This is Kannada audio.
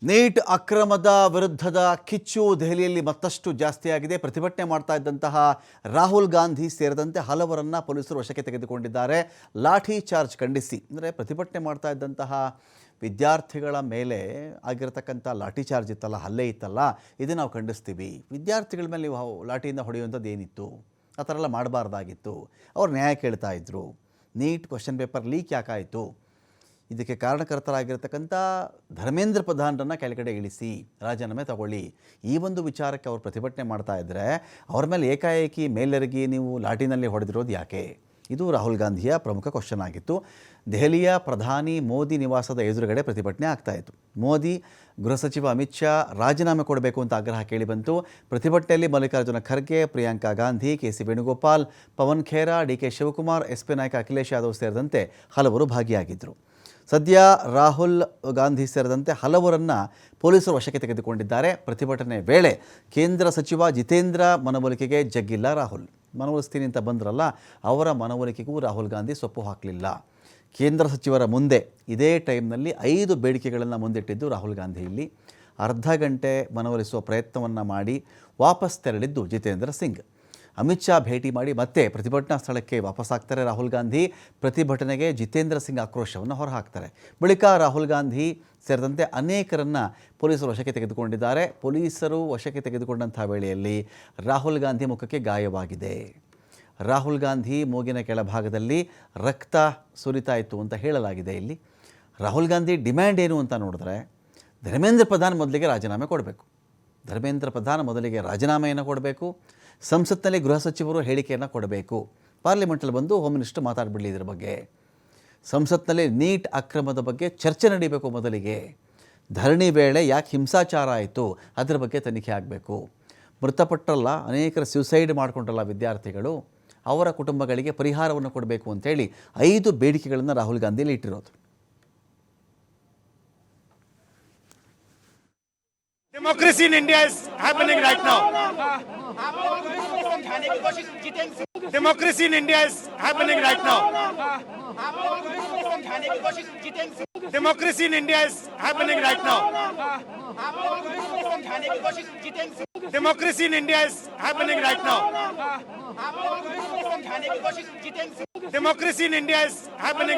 ನೀಟ್ ಅಕ್ರಮದ ವಿರುದ್ಧದ ಕಿಚ್ಚು ದೆಹಲಿಯಲ್ಲಿ ಮತ್ತಷ್ಟು ಜಾಸ್ತಿಯಾಗಿದೆ. ಪ್ರತಿಭಟನೆ ಮಾಡ್ತಾ ಇದ್ದಂತಹ ರಾಹುಲ್ ಗಾಂಧಿ ಸೇರಿದಂತೆ ಹಲವರನ್ನು ಪೊಲೀಸರು ವಶಕ್ಕೆ ತೆಗೆದುಕೊಂಡಿದ್ದಾರೆ. ಲಾಠಿ ಚಾರ್ಜ್ ಖಂಡಿಸಿ, ಅಂದರೆ ಪ್ರತಿಭಟನೆ ಮಾಡ್ತಾ ಇದ್ದಂತಹ ವಿದ್ಯಾರ್ಥಿಗಳ ಮೇಲೆ ಆಗಿರತಕ್ಕಂಥ ಲಾಠಿ ಚಾರ್ಜ್ ಇತ್ತಲ್ಲ, ಹಲ್ಲೆ ಇತ್ತಲ್ಲ, ಇದನ್ನು ನಾವು ಖಂಡಿಸ್ತೀವಿ. ವಿದ್ಯಾರ್ಥಿಗಳ ಮೇಲೆ ನೀವು ಲಾಠಿಯಿಂದ ಹೊಡೆಯುವಂಥದ್ದು ಏನಿತ್ತು? ಆ ಥರ ಎಲ್ಲ ಮಾಡಬಾರ್ದಾಗಿತ್ತು. ಅವ್ರು ನ್ಯಾಯ ಕೇಳ್ತಾ ಇದ್ದರು. ನೀಟ್ ಕ್ವಶನ್ ಪೇಪರ್ ಲೀಕ್ ಯಾಕಾಯಿತು? ಇದಕ್ಕೆ ಕಾರಣಕರ್ತರಾಗಿರ್ತಕ್ಕಂಥ ಧರ್ಮೇಂದ್ರ ಪ್ರಧಾನ್ರನ್ನು ಕೆಳಗಡೆ ಇಳಿಸಿ ರಾಜೀನಾಮೆ ತಗೊಳ್ಳಿ. ಈ ಒಂದು ವಿಚಾರಕ್ಕೆ ಅವರು ಪ್ರತಿಭಟನೆ ಮಾಡ್ತಾ ಇದ್ದರೆ ಅವ್ರ ಮೇಲೆ ಏಕಾಏಕಿ ಮೇಲೆರಗಿ ನೀವು ಲಾಠಿನಲ್ಲಿ ಹೊಡೆದಿರೋದು ಯಾಕೆ? ಇದು ರಾಹುಲ್ ಗಾಂಧಿಯ ಪ್ರಮುಖ ಕ್ವಶನ್ ಆಗಿತ್ತು. ದೆಹಲಿಯ ಪ್ರಧಾನಿ ಮೋದಿ ನಿವಾಸದ ಎದುರುಗಡೆ ಪ್ರತಿಭಟನೆ ಆಗ್ತಾಯಿತ್ತು. ಮೋದಿ ಗೃಹ ಸಚಿವ ಅಮಿತ್ ಶಾ ರಾಜೀನಾಮೆ ಕೊಡಬೇಕು ಅಂತ ಆಗ್ರಹ ಕೇಳಿಬಂತು. ಪ್ರತಿಭಟನೆಯಲ್ಲಿ ಮಲ್ಲಿಕಾರ್ಜುನ ಖರ್ಗೆ, ಪ್ರಿಯಾಂಕಾ ಗಾಂಧಿ, ಕೆ.ಸಿ. ವೇಣುಗೋಪಾಲ್, ಪವನ್ ಖೇರಾ, ಡಿ.ಕೆ. ಶಿವಕುಮಾರ್, ಎಸ್.ಪಿ. ನಾಯಕ ಅಖಿಲೇಶ್ ಯಾದವ್ ಸೇರಿದಂತೆ ಹಲವರು ಭಾಗಿಯಾಗಿದ್ದರು. ಸದ್ಯ ರಾಹುಲ್ ಗಾಂಧಿ ಸೇರಿದಂತೆ ಹಲವರನ್ನು ಪೊಲೀಸರು ವಶಕ್ಕೆ ತೆಗೆದುಕೊಂಡಿದ್ದಾರೆ. ಪ್ರತಿಭಟನೆ ವೇಳೆ ಕೇಂದ್ರ ಸಚಿವ ಜಿತೇಂದ್ರ ಮನವೊಲಿಕೆಗೆ ಜಗ್ಗಿಲ್ಲ ರಾಹುಲ್. ಮನವೊಲಿಸ್ತೀನಿ ಅಂತ ಬಂದ್ರಲ್ಲ, ಅವರ ಮನವೊಲಿಕೆಗೂ ರಾಹುಲ್ ಗಾಂಧಿ ಸೊಪ್ಪು ಹಾಕಲಿಲ್ಲ. ಕೇಂದ್ರ ಸಚಿವರ ಮುಂದೆ ಇದೇ ಟೈಮ್ನಲ್ಲಿ 5 ಬೇಡಿಕೆಗಳನ್ನು ಮುಂದಿಟ್ಟಿದ್ದು ರಾಹುಲ್ ಗಾಂಧಿ. ಇಲ್ಲಿ ಅರ್ಧ ಗಂಟೆ ಮನವೊಲಿಸುವ ಪ್ರಯತ್ನವನ್ನು ಮಾಡಿ ವಾಪಸ್ ತೆರಳಿದ್ದು ಜಿತೇಂದ್ರ ಸಿಂಗ್. ಅಮಿತ್ ಶಾ ಭೇಟಿ ಮಾಡಿ ಮತ್ತೆ ಪ್ರತಿಭಟನಾ ಸ್ಥಳಕ್ಕೆ ವಾಪಸ್ಸಾಗ್ತಾರೆ ರಾಹುಲ್ ಗಾಂಧಿ. ಪ್ರತಿಭಟನೆಗೆ ಜಿತೇಂದ್ರ ಸಿಂಗ್ ಆಕ್ರೋಶವನ್ನು ಹೊರಹಾಕ್ತಾರೆ. ಬಳಿಕ ರಾಹುಲ್ ಗಾಂಧಿ ಸೇರಿದಂತೆ ಅನೇಕರನ್ನು ಪೊಲೀಸರು ವಶಕ್ಕೆ ತೆಗೆದುಕೊಂಡಿದ್ದಾರೆ. ಪೊಲೀಸರು ವಶಕ್ಕೆ ತೆಗೆದುಕೊಂಡಂಥ ವೇಳೆಯಲ್ಲಿ ರಾಹುಲ್ ಗಾಂಧಿ ಮುಖಕ್ಕೆ ಗಾಯವಾಗಿದೆ. ರಾಹುಲ್ ಗಾಂಧಿ ಮೂಗಿನ ಕೆಳಭಾಗದಲ್ಲಿ ರಕ್ತ ಸುರಿತಾ ಇತ್ತು ಅಂತ ಹೇಳಲಾಗಿದೆ. ಇಲ್ಲಿ ರಾಹುಲ್ ಗಾಂಧಿ ಡಿಮ್ಯಾಂಡ್ ಏನು ಅಂತ ನೋಡಿದ್ರೆ, ಧರ್ಮೇಂದ್ರ ಪ್ರಧಾನ್ ಮೊದಲಿಗೆ ರಾಜೀನಾಮೆ ಕೊಡಬೇಕು. ಧರ್ಮೇಂದ್ರ ಪ್ರಧಾನ್ ಮೊದಲಿಗೆ ರಾಜೀನಾಮೆಯನ್ನು ಕೊಡಬೇಕು. ಸಂಸತ್ನಲ್ಲಿ ಗೃಹ ಸಚಿವರು ಹೇಳಿಕೆಯನ್ನು ಕೊಡಬೇಕು. ಪಾರ್ಲಿಮೆಂಟಲ್ಲಿ ಬಂದು ಹೋಮ್ ಮಿನಿಸ್ಟರ್ ಮಾತಾಡಿಬಿಡಲಿ ಇದರ ಬಗ್ಗೆ. ಸಂಸತ್ನಲ್ಲಿ ನೀಟ್ ಅಕ್ರಮದ ಬಗ್ಗೆ ಚರ್ಚೆ ನಡೀಬೇಕು. ಮೊದಲಿಗೆ ಧರಣಿ ವೇಳೆ ಯಾಕೆ ಹಿಂಸಾಚಾರ ಆಯಿತು ಅದರ ಬಗ್ಗೆ ತನಿಖೆ ಆಗಬೇಕು. ಮೃತಪಟ್ಟರಲ್ಲ, ಅನೇಕರು ಸ್ಯೂಸೈಡ್ ಮಾಡಿಕೊಂಡ್ರಲ್ಲ ವಿದ್ಯಾರ್ಥಿಗಳು, ಅವರ ಕುಟುಂಬಗಳಿಗೆ ಪರಿಹಾರವನ್ನು ಕೊಡಬೇಕು ಅಂತೇಳಿ 5 ಬೇಡಿಕೆಗಳನ್ನು Rahul ಗಾಂಧಿಯಲ್ಲಿ ಇಟ್ಟಿರೋದು. Democracy in India is happening right now. Democracy in India is happening right now. Democracy in India is happening right now. Democracy in India is happening right now. Democracy in India is happening.